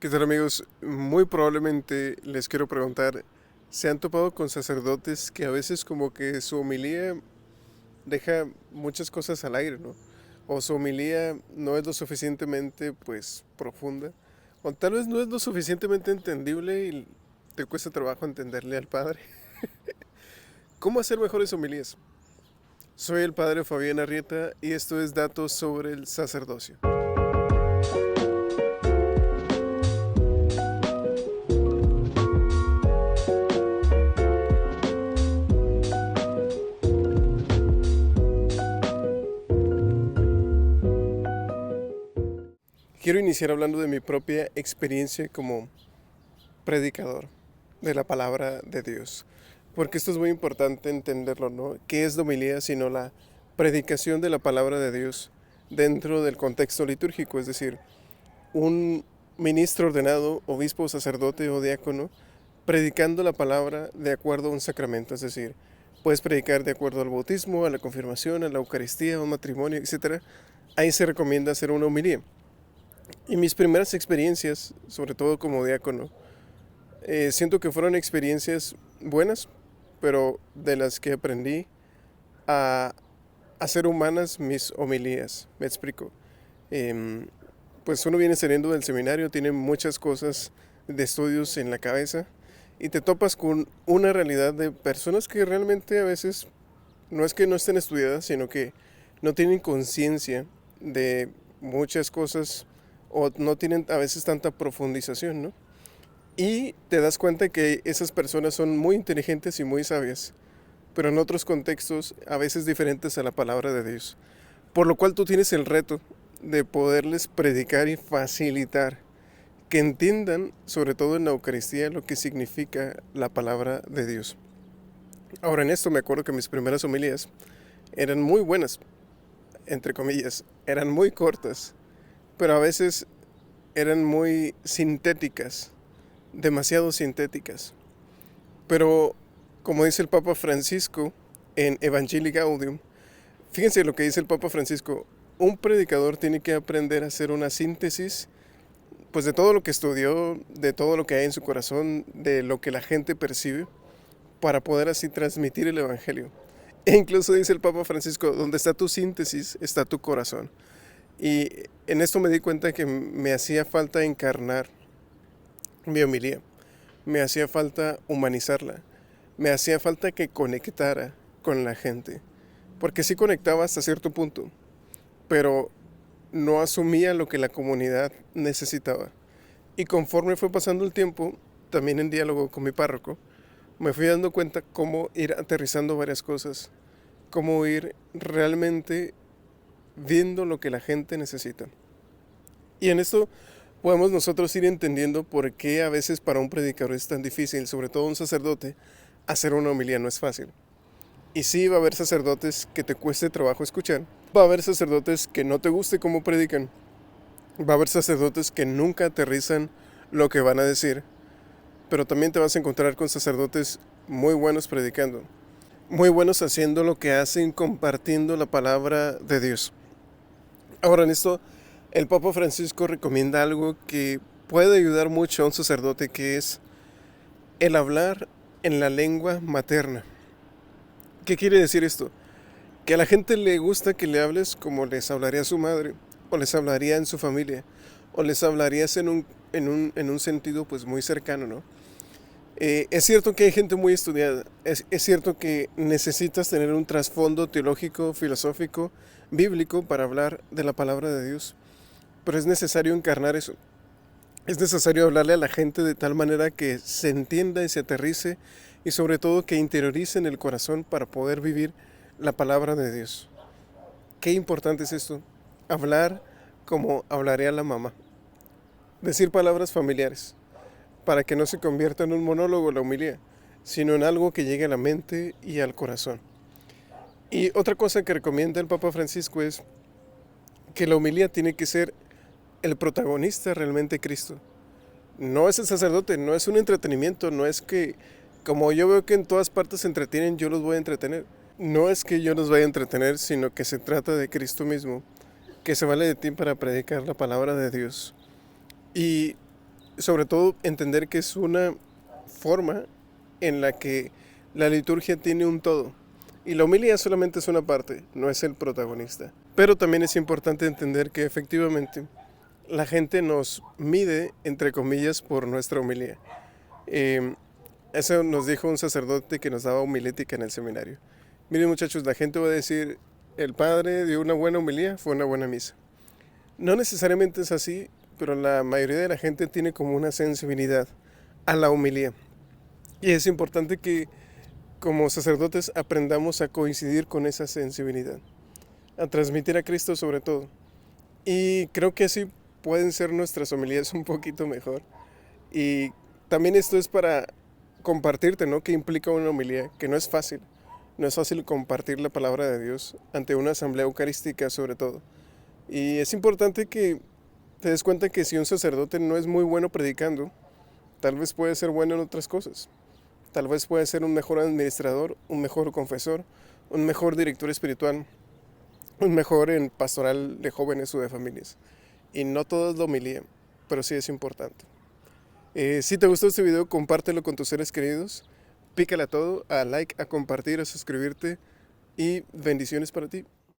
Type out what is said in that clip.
¿Qué tal, amigos? Muy probablemente les quiero preguntar, ¿se han topado con sacerdotes que a veces como que su homilía deja muchas cosas al aire, ¿no? O su homilía no es lo suficientemente, pues, profunda, o tal vez no es lo suficientemente entendible y te cuesta trabajo entenderle al padre. ¿Cómo hacer mejores homilías? Soy el padre Fabián Arrieta y esto es Datos sobre el Sacerdocio. Quiero iniciar hablando de mi propia experiencia como predicador de la palabra de Dios, porque esto es muy importante entenderlo, ¿no? ¿Qué es la homilía sino la predicación de la palabra de Dios dentro del contexto litúrgico? Es decir, un ministro ordenado, obispo, sacerdote o diácono, predicando la palabra de acuerdo a un sacramento, es decir, puedes predicar de acuerdo al bautismo, a la confirmación, a la Eucaristía, a un matrimonio, etcétera. Ahí se recomienda hacer una homilía. Y mis primeras experiencias, sobre todo como diácono, siento que fueron experiencias buenas, pero de las que aprendí a hacer humanas mis homilías. Me explico. Em, pues uno viene saliendo del seminario, tiene muchas cosas de estudios en la cabeza y te topas con una realidad de personas que realmente a veces no es que no estén estudiadas, sino que no tienen conciencia de muchas cosas o no tienen a veces tanta profundización, ¿no? Y te das cuenta que esas personas son muy inteligentes y muy sabias, pero en otros contextos a veces diferentes a la palabra de Dios. Por lo cual tú tienes el reto de poderles predicar y facilitar que entiendan, sobre todo en la Eucaristía, lo que significa la palabra de Dios. Ahora en esto me acuerdo que mis primeras homilías eran muy buenas, entre comillas, eran muy cortas, pero a veces eran muy sintéticas, demasiado sintéticas. Pero, como dice el Papa Francisco en Evangelii Gaudium, fíjense lo que dice el Papa Francisco, un predicador tiene que aprender a hacer una síntesis pues de todo lo que estudió, de todo lo que hay en su corazón, de lo que la gente percibe, para poder así transmitir el Evangelio. E incluso dice el Papa Francisco, donde está tu síntesis, está tu corazón. Y en esto me di cuenta que me hacía falta encarnar mi homilía. Me hacía falta humanizarla. Me hacía falta que conectara con la gente. Porque sí conectaba hasta cierto punto, pero no asumía lo que la comunidad necesitaba. Y conforme fue pasando el tiempo, también en diálogo con mi párroco, me fui dando cuenta cómo ir aterrizando varias cosas, cómo ir realmente viendo lo que la gente necesita. Y en esto podemos nosotros ir entendiendo por qué a veces para un predicador es tan difícil, sobre todo un sacerdote, hacer una homilía no es fácil. Y sí va a haber sacerdotes que te cueste trabajo escuchar, va a haber sacerdotes que no te guste cómo predican, va a haber sacerdotes que nunca aterrizan lo que van a decir, pero también te vas a encontrar con sacerdotes muy buenos predicando, muy buenos haciendo lo que hacen, compartiendo la palabra de Dios. Ahora en esto, el Papa Francisco recomienda algo que puede ayudar mucho a un sacerdote, que es el hablar en la lengua materna. ¿Qué quiere decir esto? Que a la gente le gusta que le hables como les hablaría su madre, o les hablaría en su familia, o les hablarías en un sentido pues muy cercano, ¿no? Es cierto que hay gente muy estudiada, es cierto que necesitas tener un trasfondo teológico, filosófico, bíblico para hablar de la palabra de Dios, pero es necesario encarnar eso. Es necesario hablarle a la gente de tal manera que se entienda y se aterrice y sobre todo que interiorice en el corazón para poder vivir la palabra de Dios. Qué importante es esto, hablar como hablaría la mamá, decir palabras familiares, para que no se convierta en un monólogo la homilía, sino en algo que llegue a la mente y al corazón. Y otra cosa que recomienda el Papa Francisco es que la homilía tiene que ser el protagonista realmente Cristo. No es el sacerdote, no es un entretenimiento, no es que, como yo veo que en todas partes se entretienen, yo los voy a entretener. No es que yo los vaya a entretener, sino que se trata de Cristo mismo, que se vale de ti para predicar la palabra de Dios. Y sobre todo entender que es una forma en la que la liturgia tiene un todo. Y la homilía solamente es una parte, no es el protagonista. Pero también es importante entender que efectivamente la gente nos mide, entre comillas, por nuestra homilía. Eso nos dijo un sacerdote que nos daba homilética en el seminario. Miren muchachos, la gente va a decir, el padre dio una buena homilía, fue una buena misa. No necesariamente es así, pero la mayoría de la gente tiene como una sensibilidad a la homilía. Y es importante que como sacerdotes aprendamos a coincidir con esa sensibilidad, a transmitir a Cristo sobre todo. Y creo que así pueden ser nuestras homilías un poquito mejor. Y también esto es para compartirte, ¿no? Que implica una homilía, que no es fácil. No es fácil compartir la palabra de Dios ante una asamblea eucarística sobre todo. Y es importante que te des cuenta que si un sacerdote no es muy bueno predicando, tal vez puede ser bueno en otras cosas. Tal vez puede ser un mejor administrador, un mejor confesor, un mejor director espiritual, un mejor en pastoral de jóvenes o de familias. Y no todo es la homilía, pero sí es importante. Si te gustó este video, compártelo con tus seres queridos. Pícale a todo, a like, a compartir, a suscribirte y bendiciones para ti.